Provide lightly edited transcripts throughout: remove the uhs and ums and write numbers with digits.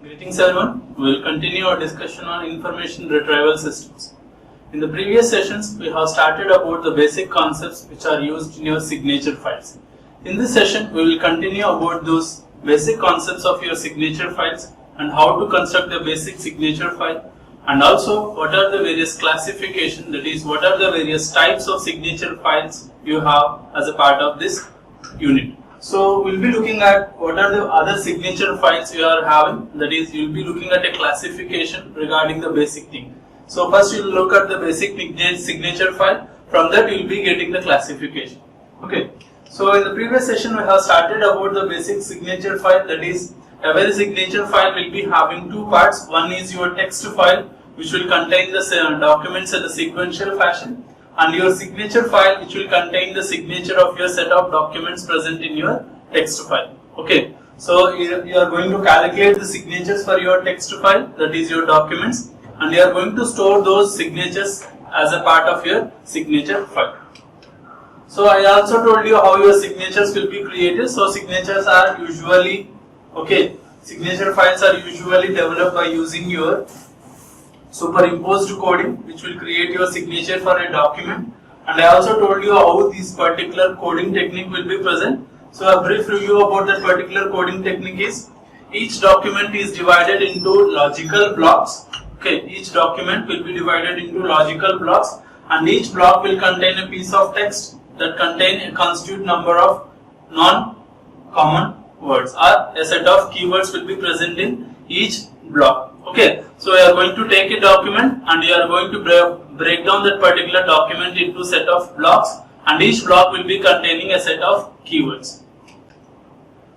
Greetings everyone, we will continue our discussion on information retrieval systems. In the previous sessions, we have started about the basic concepts which are used in your signature files. In this session, we will continue about those basic concepts of your signature files and how to construct the basic signature file, and also what are the various classification, that is what are the various types of signature files you have as a part of this unit. So we'll be looking at what are the other signature files you are having, that is you'll be looking at a classification regarding the basic thing. So first you'll look at the basic signature file, from that you'll be getting the classification. Okay. So in the previous session we have started about the basic signature file, that is every signature file will be having two parts. One is your text file which will contain the documents in the sequential fashion, and your signature file which will contain the signature of your set of documents present in your text file. Okay, so you are going to calculate the signatures for your text file, that is your documents, and you are going to store those signatures as a part of your signature file. So I also told you how your signatures will be created. So signatures are usually, signature files are usually developed by using your superimposed coding, which will create your signature for a document. And I also told you how this particular coding technique will be present. So a brief review about that particular coding technique is, each document is divided into logical blocks. Okay, each document will be divided into logical blocks, and each block will contain a piece of text that contain a constitute number of non-common words, or a set of keywords will be present in each block. Okay, so you are going to take a document and you are going to break down that particular document into set of blocks, and each block will be containing a set of keywords.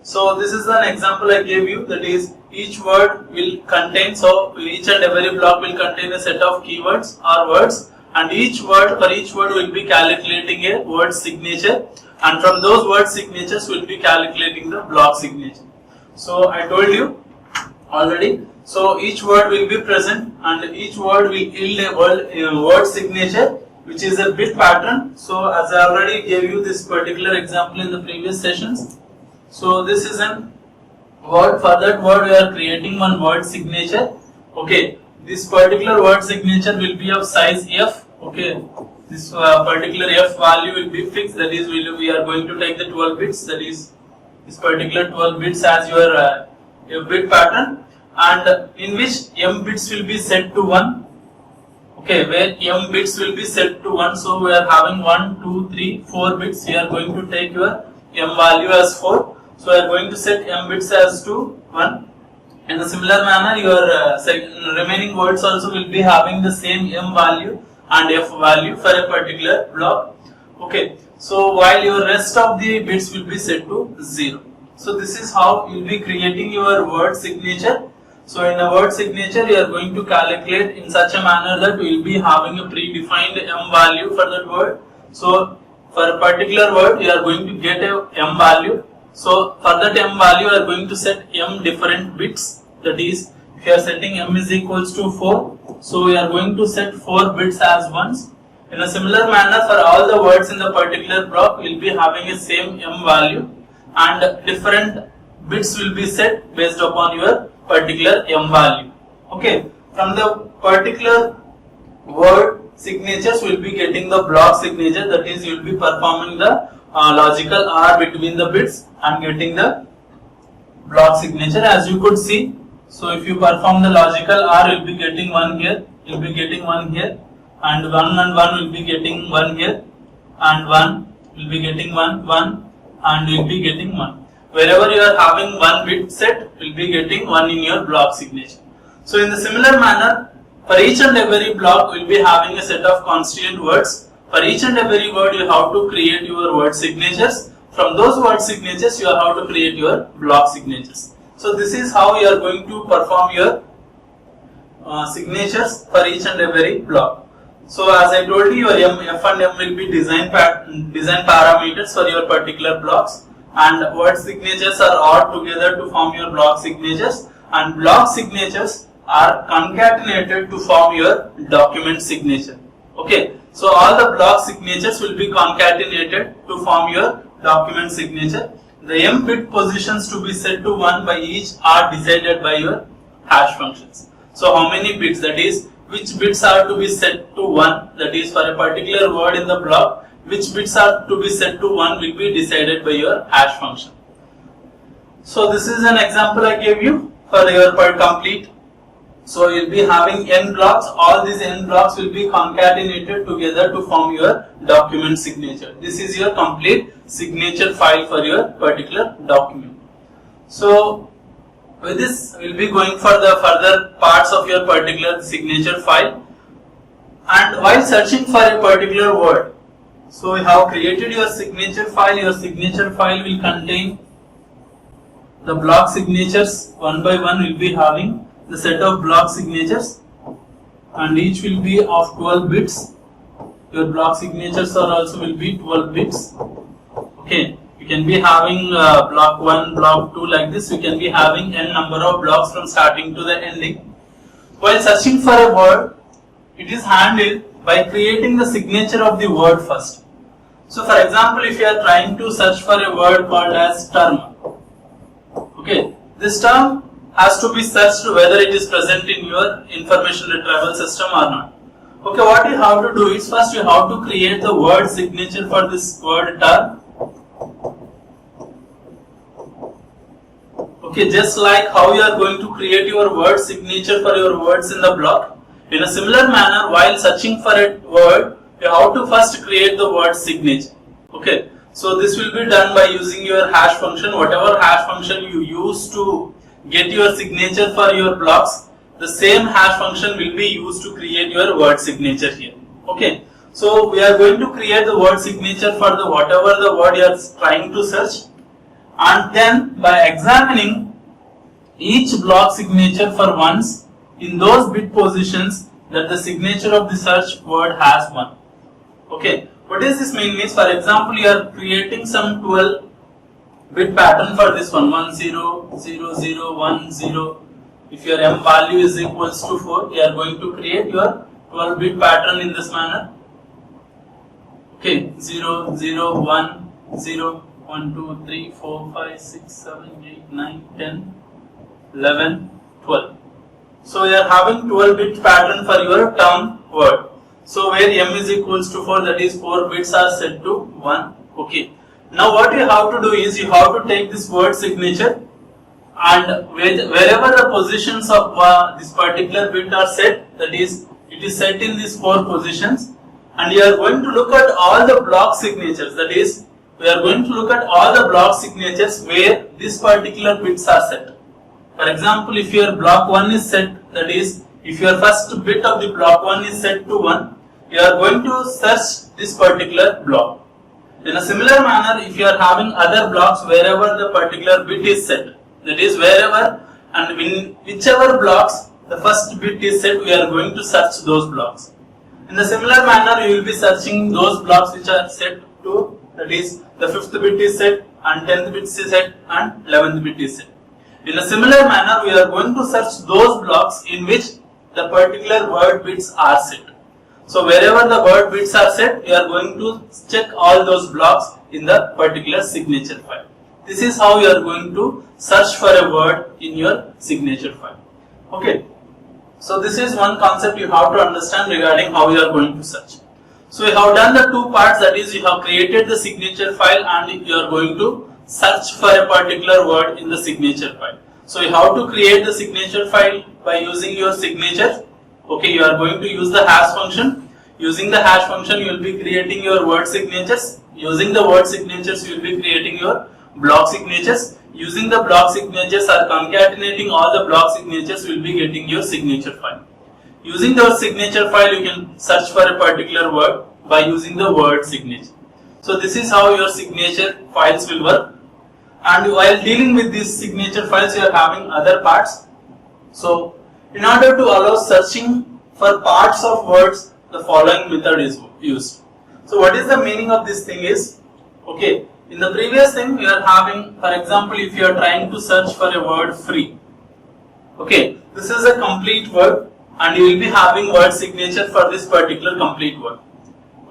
So this is an example I gave you, that is each word will contain, so each and every block will contain a set of keywords or words, and for each word will be calculating a word signature, and from those word signatures will be calculating the block signature. So I told you already. So each word will be present and each word will yield a word signature which is a bit pattern. So as I already gave you this particular example in the previous sessions. So this is an word, for that word we are creating one word signature. Okay, this particular word signature will be of size F. Okay, this particular F value will be fixed, that is we are going to take the 12 bits, that is this particular 12 bits as your bit pattern, and in which m bits will be set to 1. Okay, where m bits will be set to 1, so we are having 1, 2, 3, 4 bits. We are going to take your m value as 4, so we are going to set m bits as to 1. In a similar manner, your remaining words also will be having the same m value and f value for a particular block. Okay, so while your rest of the bits will be set to 0. So this is how you will be creating your word signature. So in a word signature, you are going to calculate in such a manner that we will be having a predefined m value for that word. So for a particular word, you are going to get a m value. So for that m value, you are going to set m different bits. That is, if you are setting m is equals to 4, so we are going to set 4 bits as ones. In a similar manner, for all the words in the particular block, we will be having a same m value, and different bits will be set based upon your particular m value. Okay, from the particular word signatures we will be getting the block signature, that is you will be performing the logical OR between the bits and getting the block signature, as you could see. So if you perform the logical OR, you will be getting 1 here, you will be getting 1 here, and 1 will be getting 1 here, and 1 will be getting 1, and you will be getting 1. Wherever you are having 1 bit set, will be getting 1 in your block signature. So in the similar manner, for each and every block, we will be having a set of constituent words. For each and every word, you have to create your word signatures. From those word signatures, you have to create your block signatures. So this is how you are going to perform your signatures for each and every block. So as I told you, your F and M will be design parameters for your particular blocks, and word signatures are all together to form your block signatures, and block signatures are concatenated to form your document signature. Okay, so all the block signatures will be concatenated to form your document signature. The m bit positions to be set to 1 by each are decided by your hash functions. So how many bits, that is which bits are to be set to 1, that is for a particular word in the block, which bits are to be set to 1 will be decided by your hash function. So this is an example I gave you for your per complete. So you will be having n blocks, all these n blocks will be concatenated together to form your document signature. This is your complete signature file for your particular document. So with this we will be going for the further parts of your particular signature file. And while searching for a particular word, so we have created your signature file. Your signature file will contain the block signatures. One by one will be having the set of block signatures, and each will be of 12 bits. Your block signatures are also will be 12 bits. Okay, you can be having block 1, block 2 like this. You can be having n number of blocks from starting to the ending. While searching for a word, it is handled by creating the signature of the word first. So for example, if you are trying to search for a word called as term, okay, this term has to be searched whether it is present in your information retrieval system or not. Okay, what you have to do is first you have to create the word signature for this word term. Okay, just like how you are going to create your word signature for your words in the block, in a similar manner, while searching for a word, you have to first create the word signature. Okay, so this will be done by using your hash function. Whatever hash function you use to get your signature for your blocks, the same hash function will be used to create your word signature here. Okay, so we are going to create the word signature for the whatever the word you are trying to search, and then by examining each block signature for once in those bit positions that the signature of the search word has one. Okay, what does this mean? Means for example, you are creating some 12 bit pattern for this one, 1 0 0 0 1 0. If your m value is equals to 4, you are going to create your 12 bit pattern in this manner. Okay, 0 0 1 0 1 2 3 4 5 6 7 8 9 10 11 12. So you are having 12 bit pattern for your term word. So where m is equals to 4, that is 4 bits are set to 1. Okay. Now what you have to do is you have to take this word signature, and wherever the positions of this particular bit are set, that is it is set in these 4 positions, and you are going to look at all the block signatures, that is we are going to look at all the block signatures where this particular bits are set. For example, if your block 1 is set, that is if your first bit of the block 1 is set to 1, you are going to search this particular block. In a similar manner, if you are having other blocks wherever the particular bit is set, that is wherever and in whichever blocks the first bit is set, we are going to search those blocks. In a similar manner, you will be searching those blocks which are set to, that is the 5th bit is set and 10th bit is set and 11th bit is set. In a similar manner, we are going to search those blocks in which the particular word bits are set. So wherever the word bits are set, you are going to check all those blocks in the particular signature file. This is how you are going to search for a word in your signature file. Okay. So this is one concept you have to understand regarding how you are going to search. So you have done the 2 parts, that is you have created the signature file and you are going to search for a particular word in the signature file. So you have to create the signature file by using your signature. Okay, you are going to use the hash function. Using the hash function, you will be creating your word signatures. Using the word signatures, you will be creating your block signatures. Using the block signatures or concatenating all the block signatures, you will be getting your signature file. Using the signature file, you can search for a particular word by using the word signature. So this is how your signature files will work. And while dealing with these signature files, you are having other parts. So in order to allow searching for parts of words, the following method is used. So what is the meaning of this thing is, okay, in the previous thing we are having, for example, if you are trying to search for a word free, okay, this is a complete word and you will be having word signature for this particular complete word.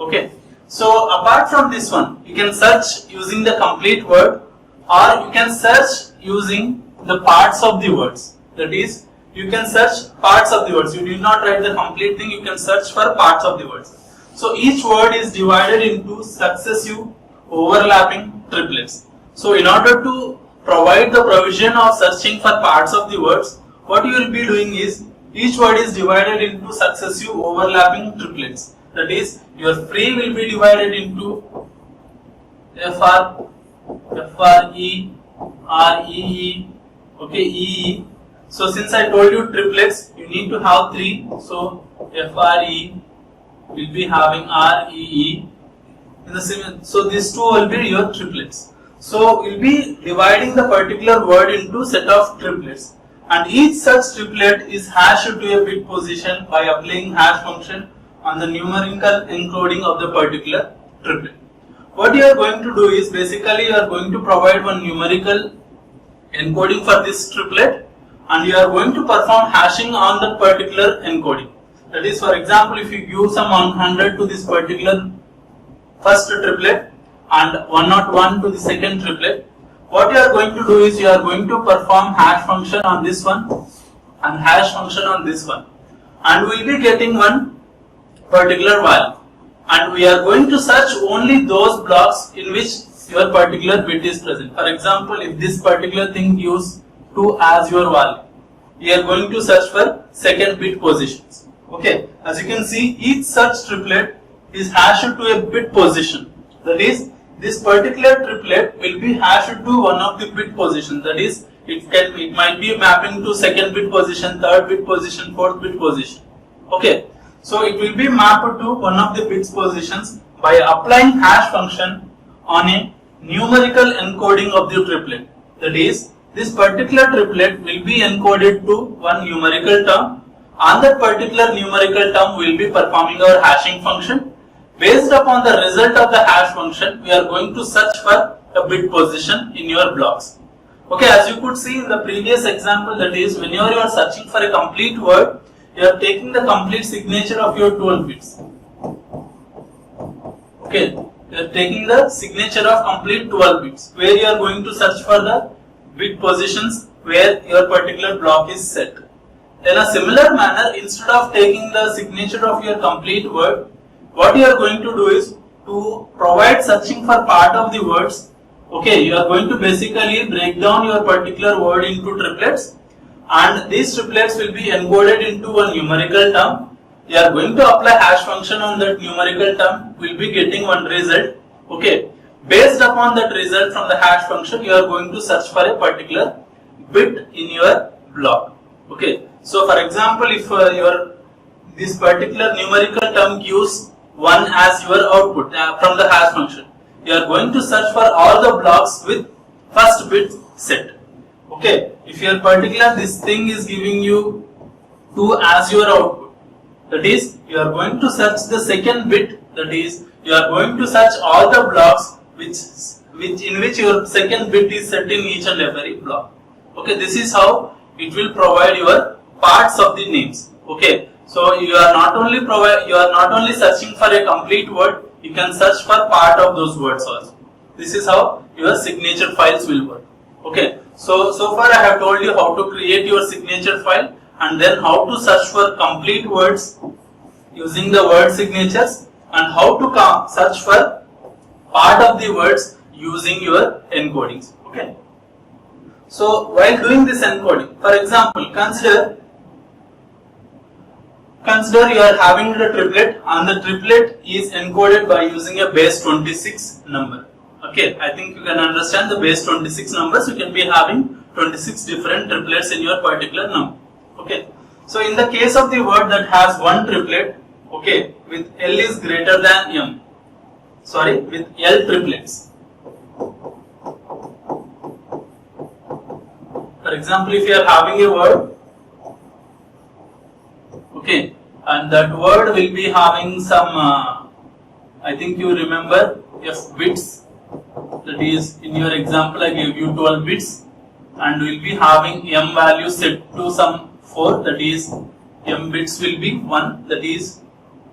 Okay, so apart from this one, you can search using the complete word, or you can search using the parts of the words. That is, you can search parts of the words. You did not write the complete thing, you can search for parts of the words. So each word is divided into successive overlapping triplets. So in order to provide the provision of searching for parts of the words, what you will be doing is each word is divided into successive overlapping triplets. That is, your free will be divided into FR, FRE, REE, okay, EE. So since I told you triplets, you need to have 3. So FRE will be having REE. So these two will be your triplets. So we'll be dividing the particular word into set of triplets, and each such triplet is hashed to a bit position by applying hash function on the numerical encoding of the particular triplet. What you are going to do is basically you are going to provide one numerical encoding for this triplet, and you are going to perform hashing on that particular encoding. That is, for example, if you give some 100 to this particular first triplet and 101 to the second triplet, what you are going to do is you are going to perform hash function on this one and hash function on this one, and we will be getting one particular value, and we are going to search only those blocks in which your particular bit is present. For example, if this particular thing gives 2 as your value, we are going to search for second bit positions. Okay, as you can see, each such triplet is hashed to a bit position. That is, this particular triplet will be hashed to one of the bit positions. That is, it might be mapping to second bit position, third bit position, fourth bit position. Okay, so it will be mapped to one of the bits positions by applying hash function on a numerical encoding of the triplet. That is, this particular triplet will be encoded to one numerical term. On that particular numerical term, we will be performing our hashing function. Based upon the result of the hash function, we are going to search for a bit position in your blocks. Okay, as you could see in the previous example, that is, whenever you are searching for a complete word, you are taking the complete signature of your 12 bits. Okay, you are taking the signature of complete 12 bits, where you are going to search for the bit positions where your particular block is set. In a similar manner, instead of taking the signature of your complete word, what you are going to do is to provide searching for part of the words. Okay, you are going to basically break down your particular word into triplets, and these triplets will be encoded into a numerical term. You are going to apply hash function on that numerical term, will be getting one result. Okay, based upon that result from the hash function, you are going to search for a particular bit in your block. Okay, so for example, if this particular numerical term gives 1 as your output from the hash function, you are going to search for all the blocks with first bit set. Okay, if your particular this thing is giving you 2 as your output, that is, you are going to search the second bit. That is, you are going to search all the blocks in which your second bit is set in each and every block. Okay, this is how it will provide your parts of the names. Okay, so you are not only searching for a complete word, you can search for part of those words also. This is how your signature files will work. Okay, so far I have told you how to create your signature file, and then how to search for complete words using the word signatures, and how to search for part of the words using your encodings. Okay, so while doing this encoding, for example, consider you are having the triplet, and the triplet is encoded by using a base 26 number. Okay, I think you can understand the base 26 numbers. You can be having 26 different triplets in your particular number. Okay, so in the case of the word that has one triplet, okay, with L is greater than M, with L triplets. For example, if you are having a word, okay, and that word will be having some, I think you remember, F bits. That is, in your example, I gave you 12 bits, and we will be having M value set to some 4. That is, M bits will be 1. That is,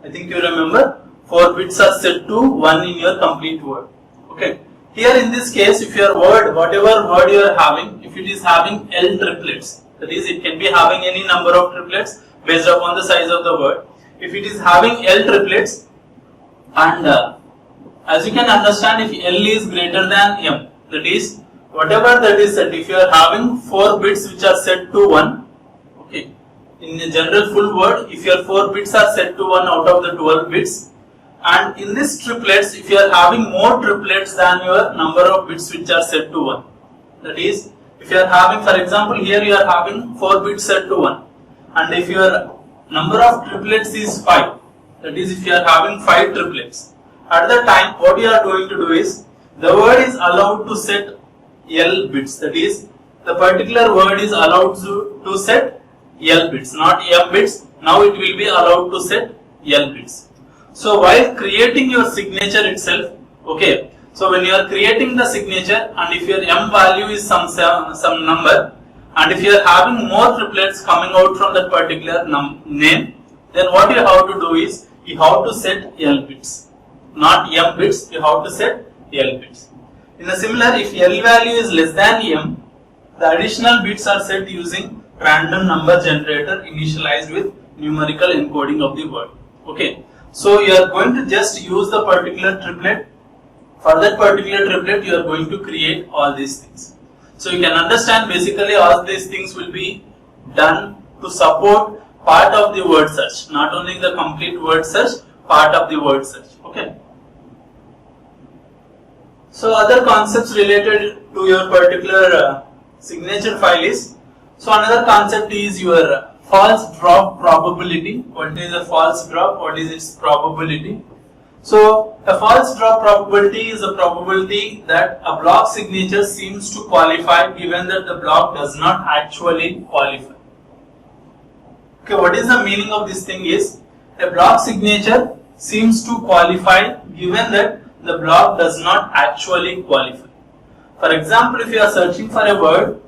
I think you remember, 4 bits are set to 1 in your complete word. Okay. Here in this case, if your word, whatever word you are having, if it is having L triplets, That is, it can be having any number of triplets based upon the size of the word. If it is having L triplets, and as you can understand, if L is greater than M, that is, whatever that is set, if you are having 4 bits which are set to 1, okay, in a general full word, if your 4 bits are set to 1 out of the 12 bits, and in this triplets, if you are having more triplets than your number of bits which are set to 1, that is, if you are having, for example, here you are having 4 bits set to 1, and if your number of triplets is 5, that is, if you are having 5 triplets, at the time what you are going to do is, the word is allowed to set L bits, that is, the particular word is allowed to set L bits, not M bits. Now it will be allowed to set L bits. So while creating your signature itself, okay, so when you are creating the signature, and if your M value is some number, and if you are having more triplets coming out from that particular name, then what you have to do is, you have to set L bits, not M bits, you have to set L bits. In a similar, if L value is less than M, the additional bits are set using random number generator initialized with numerical encoding of the word. Okay, so you are going to just use the particular triplet. For that particular triplet, you are going to create all these things. So you can understand, basically all these things will be done to support part of the word search, not only the complete word search, part of the word search. Okay. So other concepts related to your particular signature file is, so another concept is your false drop probability. What is a false drop? What is its probability? So a false drop probability is a probability that a block signature seems to qualify given that the block does not actually qualify. Okay, what is the meaning of this thing is, a block signature seems to qualify given that the block does not actually qualify. For example, if you are searching for a word,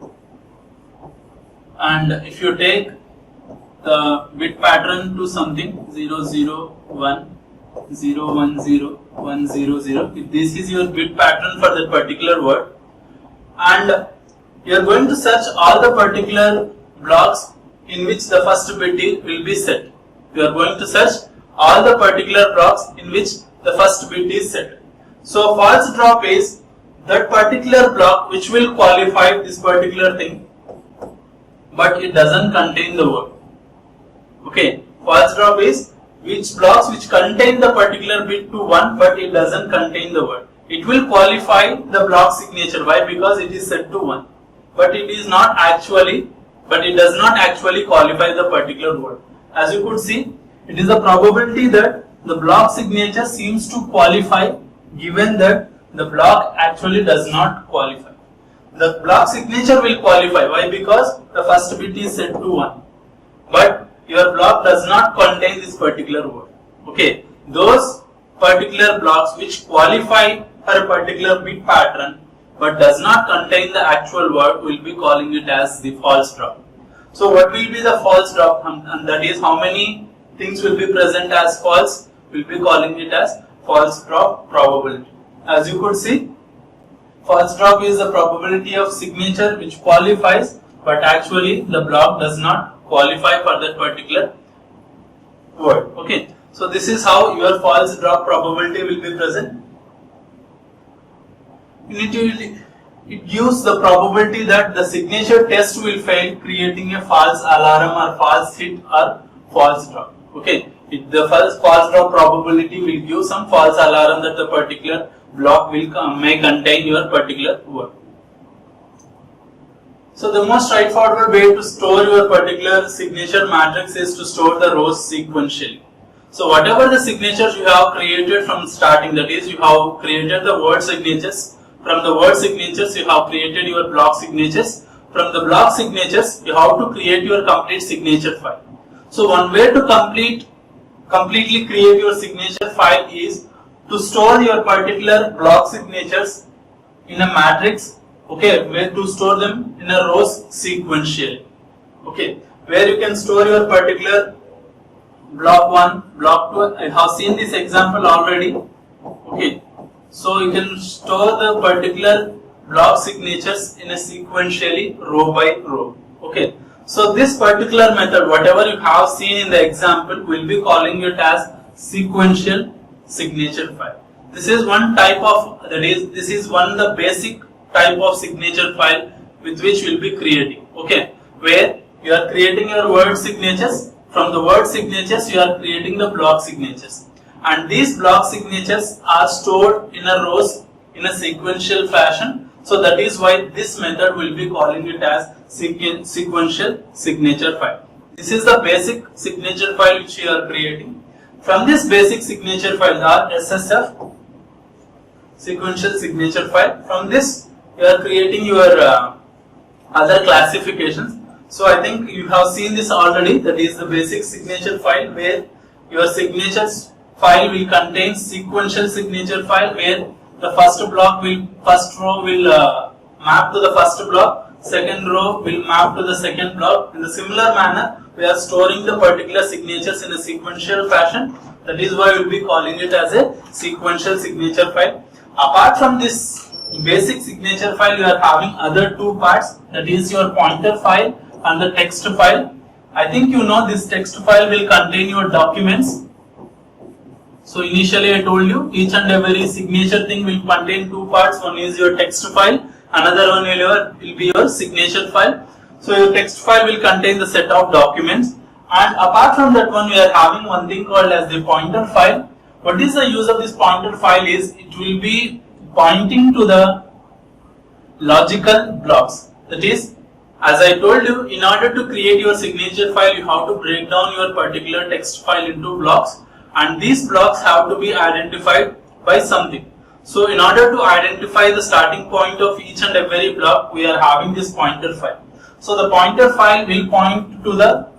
and if you take the bit pattern to something 0, 0, 1, 0, 1, 0, 1, 0, 0, if this is your bit pattern for that particular word, and you are going to search all the particular blocks in which the first bit will be set. You are going to search all the particular blocks in which the first bit is set. So false drop is that particular block which will qualify this particular thing, but it doesn't contain the word. Okay, false drop is which blocks which contain the particular bit to 1, but it doesn't contain the word. It will qualify the block signature. Why? Because it is set to 1, but it is not actually, but it does not actually qualify the particular word. As you could see, it is a probability that the block signature seems to qualify given that the block actually does not qualify. The block signature will qualify. Why? Because the first bit is set to 1, but your block does not contain this particular word. Okay, those particular blocks which qualify for a particular bit pattern but does not contain the actual word, will be calling it as the false drop. So what will be the false drop? And that is, how many things will be present as false? We'll be calling it as false drop probability. As you could see, false drop is the probability of signature which qualifies, but actually the block does not qualify for that particular word. Okay, so this is how your false drop probability will be present. It gives the probability that the signature test will fail, creating a false alarm or false hit or false drop. Okay, the false drop probability will give some false alarm that the particular block may contain your particular word. So the most straightforward way to store your particular signature matrix is to store the rows sequentially. So whatever the signatures you have created from starting, that is, you have created the word signatures. From the word signatures, you have created your block signatures. From the block signatures, you have to create your complete signature file. So one way to completely create your signature file is to store your particular block signatures in a matrix. Okay, where to store them in a rows sequentially. Okay, where you can store your particular block 1, block 2. I have seen this example already. Okay, so you can store the particular block signatures in a sequentially row by row. Okay, So this particular method, whatever you have seen in the example, will be calling it as sequential signature file. This is one type of, this is one the basic type of signature file with which we will be creating. Okay, where you are creating your word signatures. From the word signatures, you are creating the block signatures, and these block signatures are stored in a rows in a sequential fashion. So that is why this method will be calling it as sequential signature file. This is the basic signature file which you are creating. From this basic signature file are SSF, sequential signature file. From this you are creating your other classifications. So I think you have seen this already. That is the basic signature file, where your signatures file will contain sequential signature file, where the first row will map to the first block, second row will map to the second block. In the similar manner, we are storing the particular signatures in a sequential fashion. That is why we will be calling it as a sequential signature file. Apart from this basic signature file, you are having other two parts, that is your pointer file and the text file. I think you know this text file will contain your documents. So initially I told you each and every signature thing will contain two parts. One is your text file, another one will be your signature file. So your text file will contain the set of documents, and apart from that one, we are having one thing called as the pointer file. What is the use of this pointer file is it will be pointing to the logical blocks. That is, as I told you, in order to create your signature file, you have to break down your particular text file into blocks, and these blocks have to be identified by something. So in order to identify the starting point of each and every block, we are having this pointer file. So the pointer file will point to the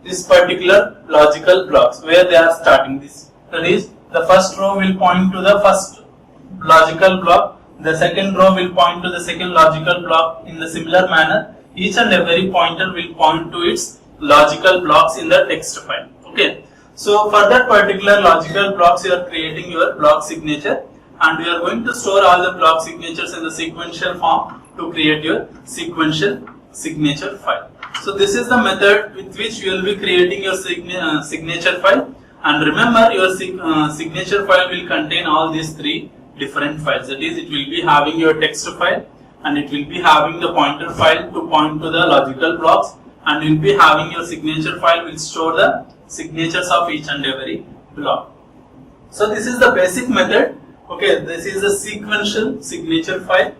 this particular logical blocks where they are starting this. That is, the first row will point to the first logical block, the second row will point to the second logical block. In the similar manner, each and every pointer will point to its logical blocks in the text file. Okay. So for that particular logical blocks, you are creating your block signature, and we are going to store all the block signatures in the sequential form to create your sequential signature file. So this is the method with which you will be creating your signature file. And remember, your signature file will contain all these three different files. That is, it will be having your text file, and it will be having the pointer file to point to the logical blocks, and you will be having your signature file will store the signatures of each and every block. So this is the basic method. Okay, this is a sequential signature file,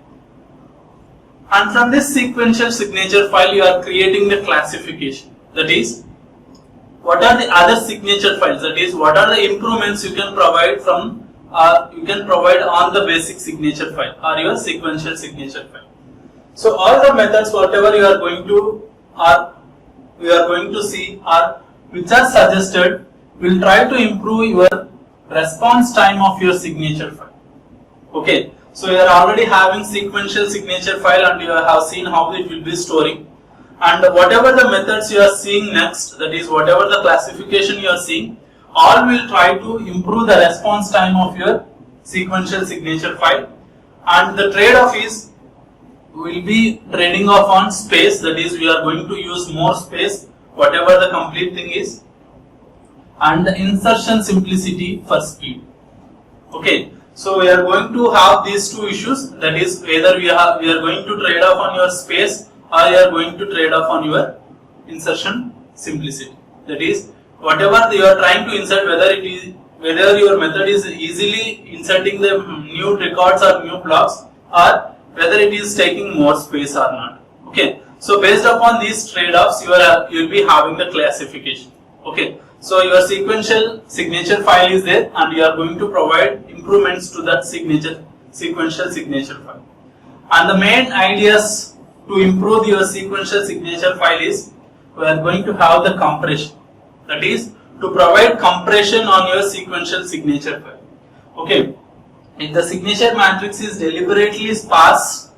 and from this sequential signature file you are creating the classification. That is, what are the other signature files? That is, what are the improvements you can provide from on the basic signature file or your sequential signature file. So all the methods whatever you are going to see are which are suggested will try to improve your response time of your signature file. Okay, so you are already having sequential signature file, and you have seen how it will be storing, and whatever the methods you are seeing next, that is whatever the classification you are seeing, all will try to improve the response time of your sequential signature file. And the trade-off is we will be trading off on space. That is, we are going to use more space whatever the complete thing is, and the insertion simplicity for speed. Okay, so we are going to have these two issues. That is, whether we are going to trade off on your space or you are going to trade off on your insertion simplicity. That is, whatever you are trying to insert, whether your method is easily inserting the new records or new blocks, or whether it is taking more space or not. Okay, so based upon these trade-offs, you will be having the classification. Okay, so your sequential signature file is there, and you are going to provide improvements to that sequential signature file. And the main ideas to improve your sequential signature file is we are going to have the compression. That is, to provide compression on your sequential signature file. Okay, if the signature matrix is deliberately sparse,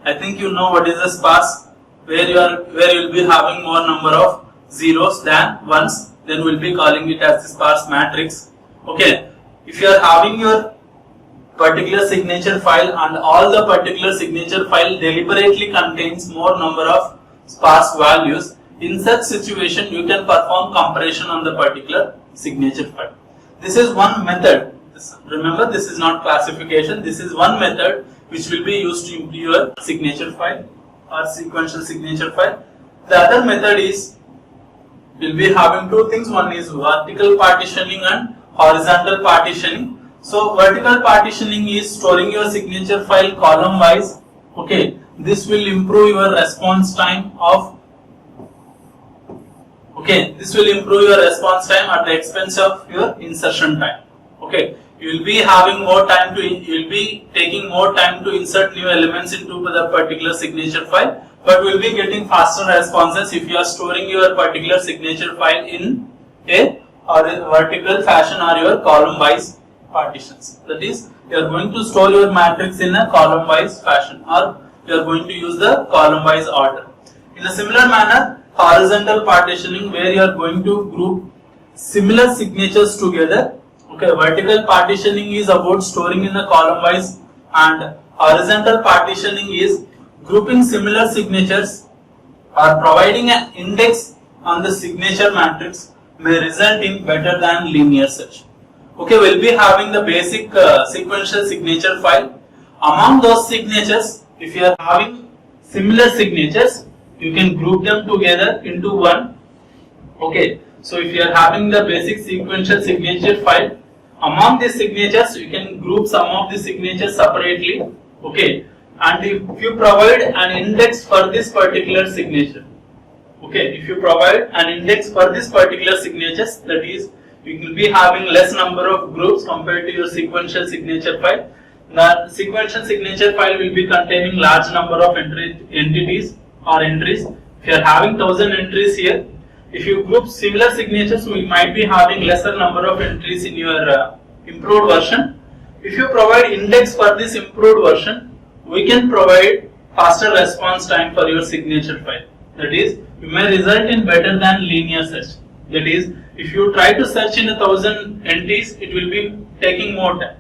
I think you know what is the sparse, where you will be having more number of zeros than ones, then we will be calling it as the sparse matrix. Okay, if you are having your particular signature file and all the particular signature file deliberately contains more number of sparse values. In such situation, you can perform compression on the particular signature file. This is one method. Remember, this is not classification. This is one method which will be used to improve your signature file or sequential signature file. The other method is, we'll be having two things. One is vertical partitioning and horizontal partitioning. So vertical partitioning is storing your signature file column wise. Okay, this will improve your response time of this will improve your response time at the expense of your insertion time. Okay, you will be having more time to, you will be taking more time to insert new elements into the particular signature file, but will be getting faster responses if you are storing your particular signature file in a vertical fashion or your column wise partitions. That is, you are going to store your matrix in a column wise fashion, or you are going to use the column wise order. In a similar manner, horizontal partitioning, where you are going to group similar signatures together. Okay, vertical partitioning is about storing in the column wise, and horizontal partitioning is grouping similar signatures or providing an index on the signature matrix may result in better than linear search. Okay, we'll be having the basic sequential signature file. Among those signatures, if you are having similar signatures, you can group them together into one. Okay, so if you are having the basic sequential signature file, among these signatures you can group some of the signatures separately. Okay, and if you provide an index for this particular signature, okay, if you provide an index for this particular signatures, that is, you will be having less number of groups compared to your sequential signature file. The sequential signature file will be containing large number of entities or entries. If you are having 1000 entries here, if you group similar signatures, we might be having lesser number of entries in your improved version. If you provide index for this improved version, we can provide faster response time for your signature file. That is, you may result in better than linear search. That is, if you try to search in 1000 entities, it will be taking more time.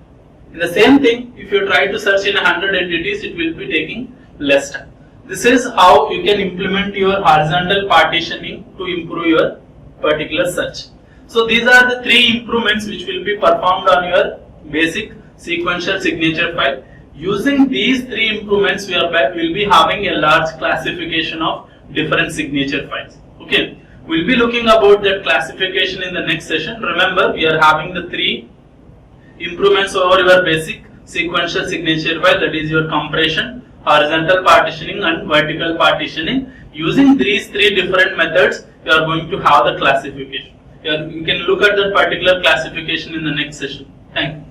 In the same thing, if you try to search in 100 entities, it will be taking less time. This is how you can implement your horizontal partitioning to improve your particular search. So these are the three improvements which will be performed on your basic sequential signature file. Using these three improvements, we will be having a large classification of different signature files. Okay, we'll be looking about that classification in the next session. Remember, we are having the three improvements over your basic sequential signature file, that is your compression, horizontal partitioning and vertical partitioning. Using these three different methods, you are going to have the classification. You can look at that particular classification in the next session. Thank you.